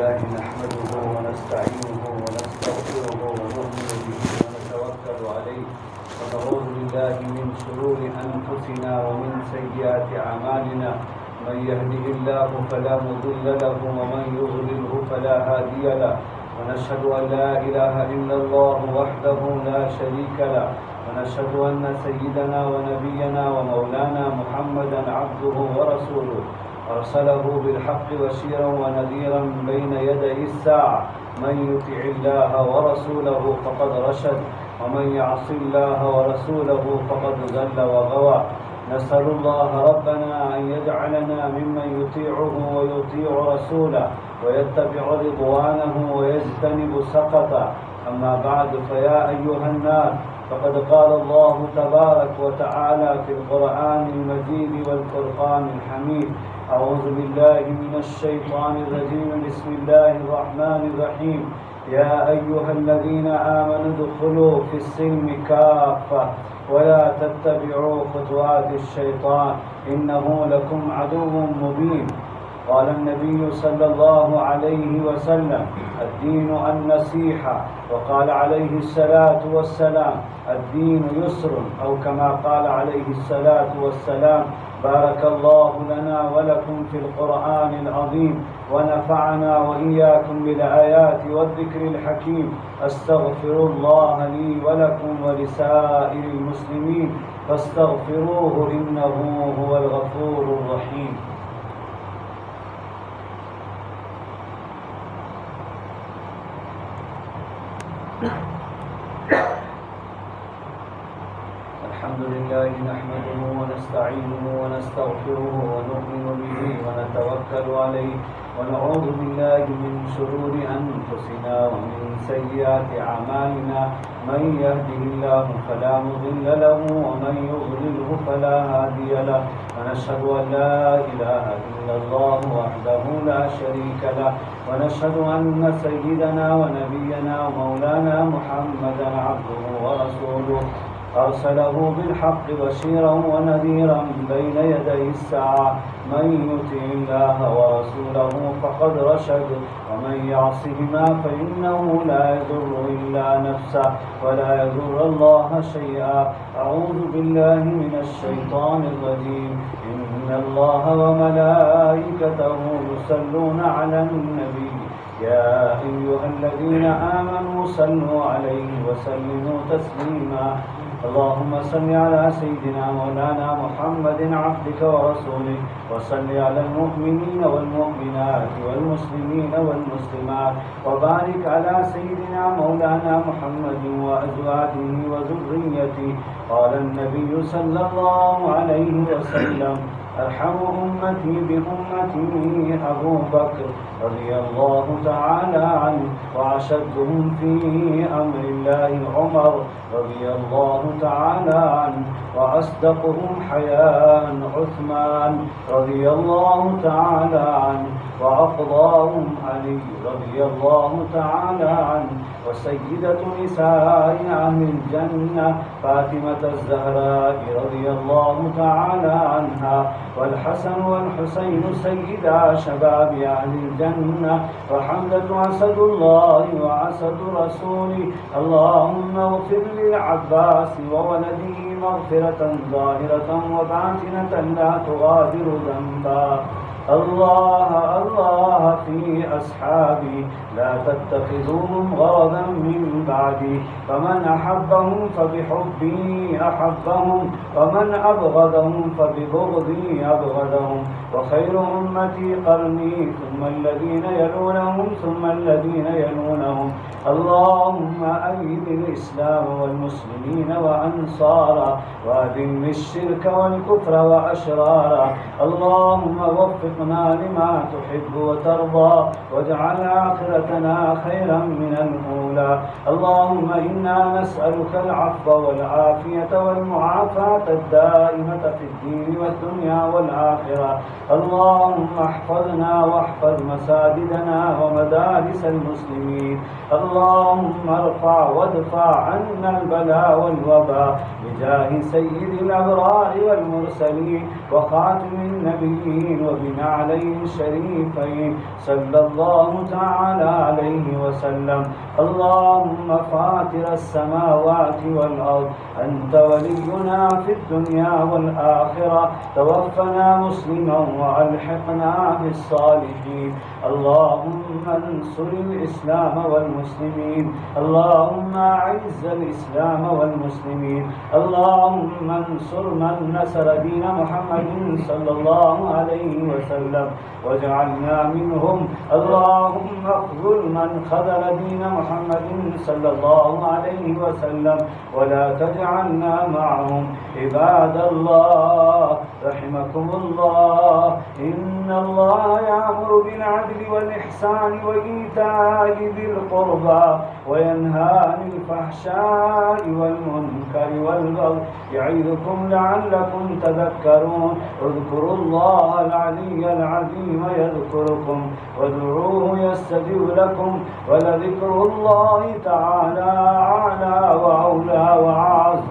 لله نحمده ونستعينه ونستغفره ونؤمن به ونتوكل عليه ونعوذ بالله من شرور أنفسنا ومن سيئات أعمالنا. من يهده الله فلا مضل له ومن يضلله فلا هادي له. ونشهد أن لا إله إلا الله وحده لا شريك له. ونشهد أن سيدنا ونبينا ومولانا محمدا عبده ورسوله أرسله بالحق بشيرا ونذيرا بين يدي الساعة. من يطع الله ورسوله فقد رشد ومن يعص الله ورسوله فقد ضل وغوى. نسأل الله ربنا أن يجعلنا ممن يطيعه ويطيع رسوله ويتبع رضوانه ويجتنب سخطه. أما بعد، فيا أيها الناس، فقد قال الله تبارك وتعالى في القرآن المجيد والفرقان الحميد: أعوذ بالله من الشيطان الرجيم. بسم الله الرحمن الرحيم. يا أيها الذين آمنوا ادخلوا في السلم كافة ولا تتبعوا خطوات الشيطان إنه لكم عدو مبين. قال النبي صلى الله عليه وسلم: الدين النصيحة. وقال عليه الصلاة والسلام: الدين يسر، أو كما قال عليه الصلاة والسلام. بارك الله لنا ولكم في القرآن العظيم ونفعنا وإياكم بالآيات والذكر الحكيم. أستغفر الله لي ولكم ولسائر المسلمين فاستغفروه إنه هو الغفور الرحيم. الحمد لله نحمده ونستعينه ونستغفره ونؤمن به ونتوكل عليه ونعوذ بالله من شرور أنفسنا ومن سيئات أعمالنا. من يهده الله فلا مضل له ومن يضلله فلا هادي له. ونشهد أن لا إله إلا الله وحده لا شريك له. ونشهد أن سيدنا ونبينا ومولانا محمدا عبده ورسوله أرسله بالحق بشيرا ونذيرا بين يدي الساعة. من يطع الله ورسوله فقد رشد ومن يعصهما فإنه لا يضر إلا نفسه ولا يضر الله شيئا. أعوذ بالله من الشيطان الرجيم. إن الله وملائكته يصلون على النبي يا أيها الذين آمنوا صلوا عليه وسلموا تسليما. اللهم صل على سيدنا مولانا محمد عبدك ورسولك، وصل على المؤمنين والمؤمنات والمسلمين والمسلمات، وبارك على سيدنا مولانا محمد وأزواجه وذريته. قال النبي صلى الله عليه وسلم: أرحم أمتي بأمتي أبو بكر رضي الله تعالى عنه، وأشدهم في أمر الله عمر رضي الله تعالى عنه، وأصدقهم حياء عثمان رضي الله تعالى عنه، وأقضاهم علي رضي الله تعالى عنه، وسيدة نساء أهل الجنة فاطمة الزهراء رضي الله تعالى عنها، والحسن والحسين سيدا شباب أهل الجنة، وحمزة أسد الله وأسد رسوله. اللهم اغفر للعباس وولده مغفرة ظاهرة وباطنة لا تغادر ذنبا. الله الله في أصحابي لا تتخذوهم غرضا من بعدي، فمن أحبهم فبحبي أحبهم ومن أبغضهم فببغضي أبغضهم. وخير أمتي قرني ثم الذين يلونهم ثم الذين يلونهم. اللهم أيد الإسلام والمسلمين وأنصارا، وأذل الشرك والكفر وأشرارا. اللهم وفقنا لما تحب وترضى، واجعل آخرتنا خيرا من الأولى. اللهم إنا نسألك العفو والعافية والمعافاة الدائمة في الدين والدنيا والآخرة. اللهم احفظنا واحفظ مساجدنا ومدارس المسلمين. اللهم ارفع وادفع عنا البلاء والوباء بجاه سيد الأبرار والمرسلين وخاتم النبيين وبنا نعليه الشريفين صلى الله تعالى عليه وسلم. اللهم فاطر السماوات والأرض أنت ولينا في الدنيا والآخرة، توفنا مسلما وألحقنا بالصالحين. اللهم انصر الإسلام والمسلمين، اللهم أعز الإسلام والمسلمين، اللهم انصر من نصر دين محمد صلى الله عليه وسلم واجعلنا منهم. اللهم اخذل من خذل دين محمد صلى الله عليه وسلم ولا تجعلنا معهم. عباد الله رحمكم الله، إن الله يأمر بالعدل والإحسان وإيتاء ذي القربى وينهى عن الفحشاء والمنكر والبغي يعظكم لعلكم تذكرون. اذكروا الله العلي العظيم يذكركم وادعوه يستجب لكم، ولذكر الله تعالى أعلى وأولى وأعز